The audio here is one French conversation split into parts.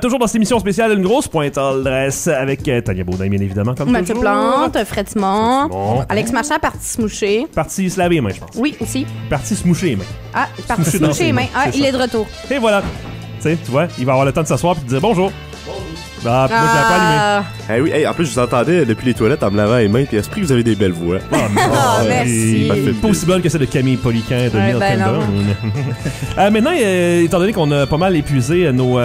Toujours dans cette émission spéciale, une grosse pointe à l'adresse avec Tania Baudin, bien évidemment, comme Mathieu toujours. Plante, Fred Simon, Alex Marchand, parti se moucher. Parti se laver les mains, je pense. Oui, aussi. Parti se moucher les mains. Ah, parti moucher se dans moucher les ses mains. mains, Ah, c'est il ça. est de retour. Et voilà. Tu sais, tu vois, il va avoir le temps de s'asseoir et de dire bonjour. Ah, puis moi, je l'ai pas allumé. Eh oui, hey, en plus, je vous entendais depuis les toilettes en me lavant les mains, puis esprit que vous avez des belles voix. Merci. Pas aussi bonne que celle de Camille Poliquin de Neil ben Campbell. Maintenant, étant donné qu'on a pas mal épuisé nos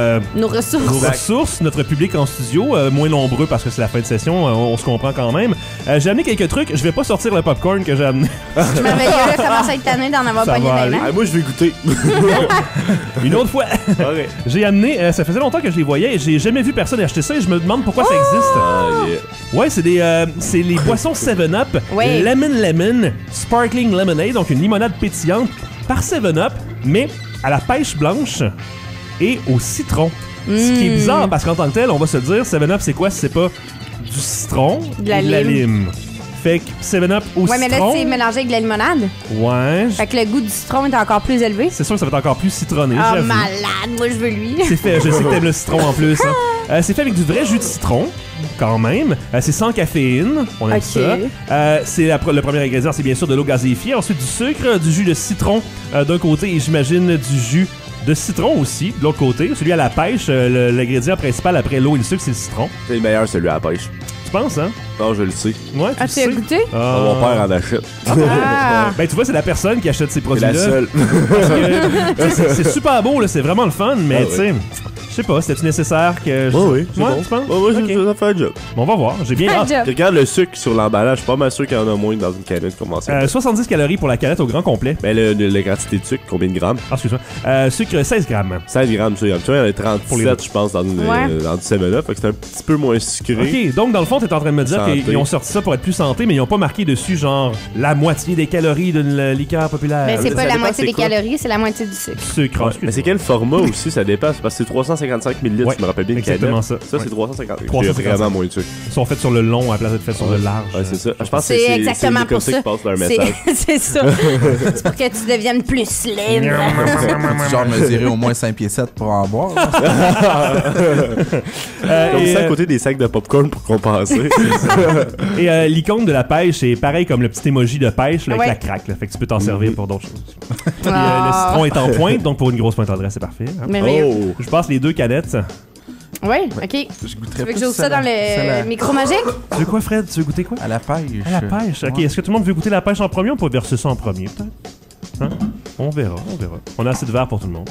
ressources, notre public en studio, moins nombreux parce que c'est la fin de session, on se comprend quand même. J'ai amené quelques trucs. Je vais pas sortir le popcorn que j'ai amené. Je merveilleux, commence à être tanné d'en avoir Ça pogné va d'un aller. an. Ah, moi, je vais goûter. Une autre fois. Ok. J'ai amené, ça faisait longtemps que je les voyais et j'ai jamais vu personne acheter ça et je me demande pourquoi ça existe. Ah, yeah. Ouais, c'est les boissons 7-Up, Ouais. Lemon Sparkling Lemonade, donc une limonade pétillante par 7-Up, mais à la pêche blanche et au citron. Ce qui est bizarre parce qu'en tant que tel, on va se le dire, 7-Up c'est quoi si c'est pas du citron De la et de la lime. lime. Fait que 7-Up au Ouais, mais là, citron. c'est mélangé avec de la limonade. Ouais, Fait que le goût du citron est encore plus élevé. c'est sûr que ça va être encore plus citronné. Ah, j'avoue. malade, moi je veux lui. C'est fait, je sais que t'aimes le citron en plus. Hein. C'est fait avec du vrai jus de citron, quand même. C'est sans caféine, on aime Ok. ça. C'est le premier ingrédient, c'est bien sûr de l'eau gazéifiée. Ensuite, du sucre, du jus de citron d'un côté et j'imagine du jus de citron aussi de l'autre côté. Celui à la pêche, l'ingrédient principal après l'eau et le sucre, c'est le citron. C'est le meilleur, celui à la pêche. Tu penses, hein? Non, je le sais. Ouais, Ah, tu as goûté? Ah. Mon père en achète. Ah. Ben, tu vois, c'est la personne qui achète ces C'est produits-là. la seule. Parce que, c'est super beau, là, c'est vraiment le fun, mais Ah, tu sais, je sais pas, c'était nécessaire que je... Oh oui, c'est Ouais, bon. tu penses? Oh, oui, Ok. ça fait un job. Bon, on va voir, j'ai bien hâte. Job. Tu regardes le sucre sur l'emballage, je suis pas mal sûr qu'il y en a moins dans une canette conventionnelle. 70 calories pour la canette au grand complet. Ben, la quantité de sucre, combien de grammes? Ah, excuse-moi. Sucre 16 grammes. 16 grammes, tu vois, il y en a 37, Pour les je pense, dans du 7-Up, fait que c'est un petit peu moins sucré. Ok, donc dans le fond, t'es en train de me dire Santé. qu'ils ont sorti ça pour être plus santé, mais ils ont pas marqué dessus, genre, la moitié des calories d'une liqueur populaire. Mais c'est ça pas la dépend moitié c'est des quoi. calories, c'est la moitié du sucre. Sucre, Ouais, excuse-moi. mais c'est quel format aussi, ça dépasse, parce que c'est 355 ml, Ouais, je me rappelle bien une exactement canette. ça. Ça, Ouais. c'est 350. 355. J'ai vraiment moins de sucre. Ils sont faits sur le long à la place d'être faits sur le large. Ouais, c'est ça. Je pense que C'est exactement c'est pour comme ça ça. qu'ils passent leur C'est message. c'est ça. C'est pour que tu deviennes plus slim. Faut-tu genre mesurer au moins 5 pieds 7 pour en boire? Comme et, ça, à côté des sacs de popcorn pour compenser. et l'icône de la pêche est pareil comme le petit emoji de pêche là, avec Ouais. la craque. Là, fait que tu peux t'en servir pour d'autres choses. Puis, le Ah. citron est en pointe, donc pour une grosse pointe d'adresse, c'est parfait. Hein. Merveilleux. Oh! Je passe les deux canettes. Oui, ok. Je goûterais Tu veux que plus j'ouvre ça dans le micro magique? Tu veux quoi, Fred? Tu veux goûter quoi? à la pêche. À la pêche. Ok, est-ce que tout le monde veut goûter la pêche en premier ou on peut verser ça en premier, peut-être? Hein? On verra, on verra. On a assez de verre pour tout le monde.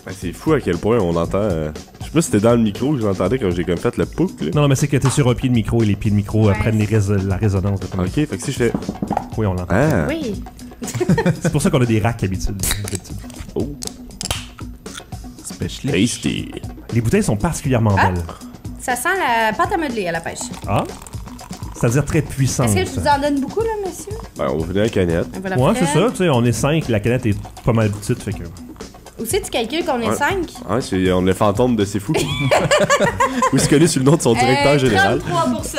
Ben, c'est fou à quel point on entend. Je sais pas si c'était dans le micro que j'entendais quand j'ai comme fait le pouc. Là. Non, mais c'est que t'es sur un pied de micro et les pieds de micro prennent la résonance de ton Ok, fait que si je fais. Oui, on l'entend. Ah! Oui. C'est pour ça qu'on a des racks d'habitude. Oh! Special. Tasty! Les bouteilles sont particulièrement Ah. belles. Ça sent la pâte à modeler à la pêche. Ah? C'est-à-dire très puissante. Est-ce que je vous en donne beaucoup, là, monsieur? Ben, on va finir la canette. Voilà, Ouais, Fred. c'est ça. Tu sais, on est 5, la canette est pas mal petite, fait que... Aussi, tu calcules qu'on est Ouais. 5? Ouais, c'est on est le fantôme de C'est Fou. Ou se connaît sur le nom de son directeur général. 33%.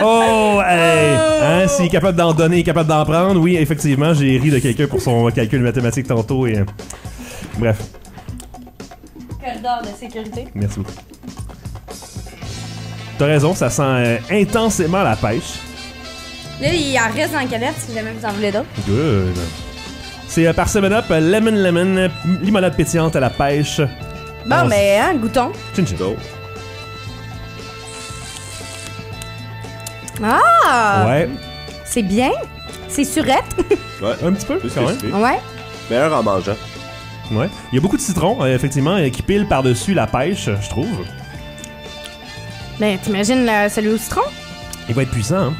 Oh, hey! Hein, s'il est capable d'en donner, il est capable d'en prendre. Oui, effectivement, j'ai ri de quelqu'un pour son calcul mathématique tantôt et... Bref, Corridor de sécurité. merci beaucoup. T'as raison, ça sent intensément la pêche. Là, il en reste dans la canette si jamais vous en voulez d'autres. Good. C'est par 7-Up, Lemon, limonade pétillante à la pêche. Bon, On- mais hein, goûtons. Chin chin. Donc, Ah! Ouais, C'est bien. C'est surette. ouais. un petit peu, Plus quand même. crispé. Ouais. Meilleur en mangeant. Ouais. Il y a beaucoup de citron, effectivement, qui pile par-dessus la pêche, je trouve. Ben, t'imagines celui au citron? Il va être puissant, hein.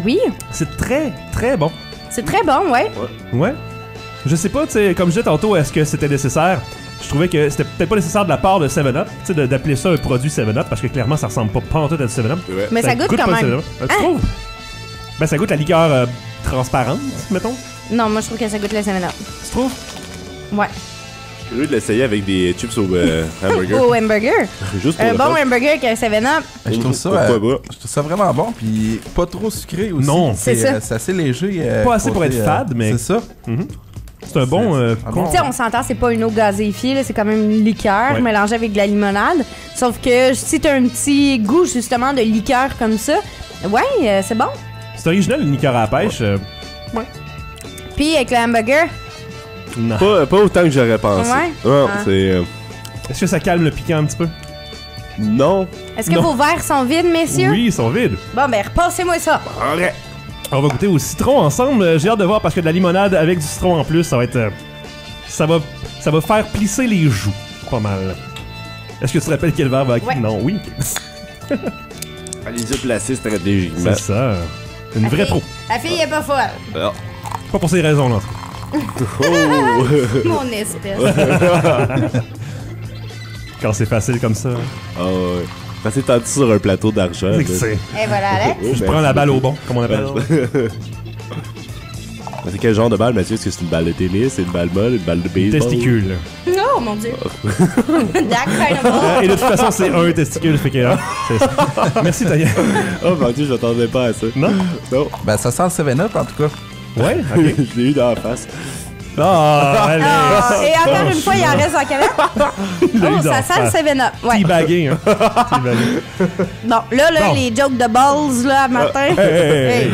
Oui. C'est très, très bon. C'est très bon, ouais. Ouais. Je sais pas, tu sais, comme je disais tantôt, est-ce que c'était nécessaire? Je trouvais que c'était peut-être pas nécessaire de la part de 7-Up, tu sais, d'appeler ça un produit 7-Up, parce que clairement, ça ressemble pas en tout à du 7-Up. Ouais. Mais ça goûte quand pas le même. 7-Up. Tu trouves? Ben, ça goûte la liqueur transparente, mettons. Non, moi, je trouve que ça goûte le 7-Up. Tu trouves? Ouais. Je suis curieux de l'essayer avec des chips au hamburger. Au hamburger. Juste pour Un le bon fun. hamburger avec un 7-Up. Je trouve ça, Pourquoi pas? je trouve ça vraiment bon, puis pas trop sucré aussi. Non. C'est ça. C'est assez léger. Pas assez pour côté, être fade, mais- C'est ça. C'est un bon... bon. Tu sais, on s'entend, c'est pas une eau gazéifiée, là, c'est quand même une liqueur Ouais. mélangée avec de la limonade. Sauf que si t'as un petit goût, justement, de liqueur comme ça, ouais, c'est bon. C'est original, une liqueur à la pêche. Puis avec le hamburger, Non. Pas autant que j'aurais pensé. Ouais? Non, Ah. c'est... Est-ce que ça calme le piquant un petit peu? non. est-ce que Non. vos verres sont vides, messieurs? Oui, ils sont vides. Bon, ben, repassez-moi ça. Ok. On va goûter au citron ensemble. J'ai hâte de voir parce que de la limonade avec du citron en plus, ça va être... ça va faire plisser les joues. Pas mal. Est-ce que tu te rappelles quel verre va... Ouais. Non, oui. Allez-y, placer stratégiquement. C'est ça. Une vraie pro. La fille est pas folle. Ah. Pas pour ces raisons, là. Oh! Mon espèce. Quand c'est facile comme ça. Ah ouais. Quand c'est tendu sur un plateau d'argent. C'est que là. c'est... Et voilà, Alex. Oh, Je ben, prends la balle au bon, comme on appelle. C'est quel genre de balle, Mathieu? Est-ce que c'est une balle de tennis, c'est une balle molle, une balle de baseball? Testicule. Oh, mon Dieu. That kind of ball. Et de toute façon, c'est un testicule, fait que... Merci, Tania. Oh mon Dieu, je m'attendais pas à ça. Non? Non. Ben, ça sent le 7-Up, en tout cas. Ouais? Ok. Je l'ai eu dans la face. Ah, allez. Ah, et encore une fois, il en reste en canette. Il l'a eu Oh, dans ça la sent le face. 7-Up. Ouais. Teabagging, hein. Teabagging. Bon, là, Bon. les jokes de balls, là, matin. Hey.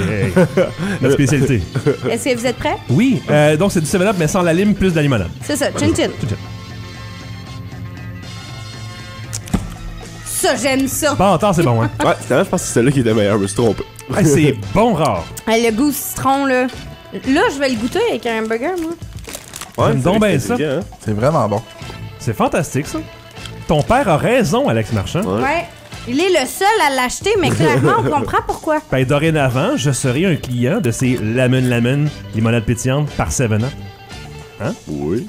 La spécialité. Est-ce que vous êtes prêts? Oui, donc c'est du 7-Up, mais sans la lime, plus de la limonade. C'est ça, chin-chin. Ça, j'aime ça. Bon, attends, c'est bon, hein. Ouais, finalement, je pense que c'est celle-là qui était meilleure, je me suis trompé. Hey, c'est bon rare. Le goût citron, là. Là, je vais le goûter avec un hamburger, moi. Ouais, J'aime c'est donc vrai bien que c'est ça. intelligent, C'est vraiment bon. C'est fantastique, ça. Ton père a raison, Alex Marchand. Ouais. Ouais. Il est le seul à l'acheter, mais clairement, on comprend pourquoi. Ben, dorénavant, je serai un client de ces Lemon limonade pétillante par 7-Up. Oui.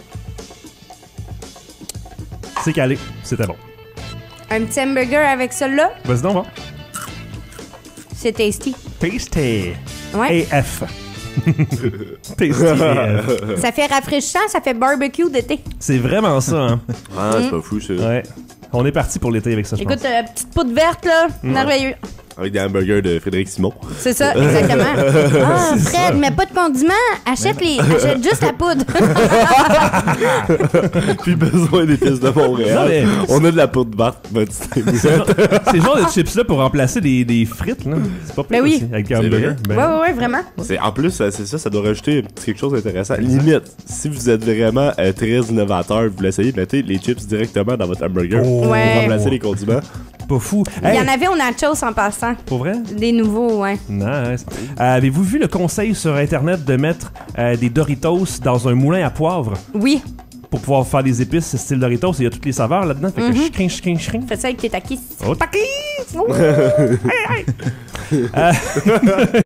C'est calé. C'était bon. Un petit hamburger avec celui-là, Vas-y donc, va. c'est tasty. Tasty. Ouais. AF. Tasty AF. Ça fait rafraîchissant, ça fait barbecue d'été. C'est vraiment ça, hein. Ah, c'est pas fou, ça. Ouais. On est parti pour l'été avec ça, je pense. Écoute, petite poudre verte, là, merveilleux. Avec des hamburgers de Frédéric Simon. C'est ça, exactement. Ah, Fred, mais pas de condiments. Achète juste la poudre. Plus besoin des pistes de Montréal. Non, mais- On a de la poudre verte, votre C'est le genre de chips-là pour remplacer des frites, là. C'est pas pire Ben oui. aussi, avec un hamburger. vrai. Ben, Ouais, vraiment. En plus, c'est ça doit rajouter quelque chose d'intéressant. Limite, si vous êtes vraiment très innovateur, vous l'essayez, mettez les chips directement dans votre hamburger Oh. pour Ouais. remplacer les condiments. Pas fou. Il Hey, y en avait au nachos en passant. pour vrai? Des nouveaux, ouais. Nice. Avez-vous vu le conseil sur Internet de mettre des Doritos dans un moulin à poivre Oui, pour pouvoir faire des épices style Doritos? Il y a toutes les saveurs là-dedans. Fait que chrin. fais ça avec tes takis. Oh, takis! Ouh. Hey, hey!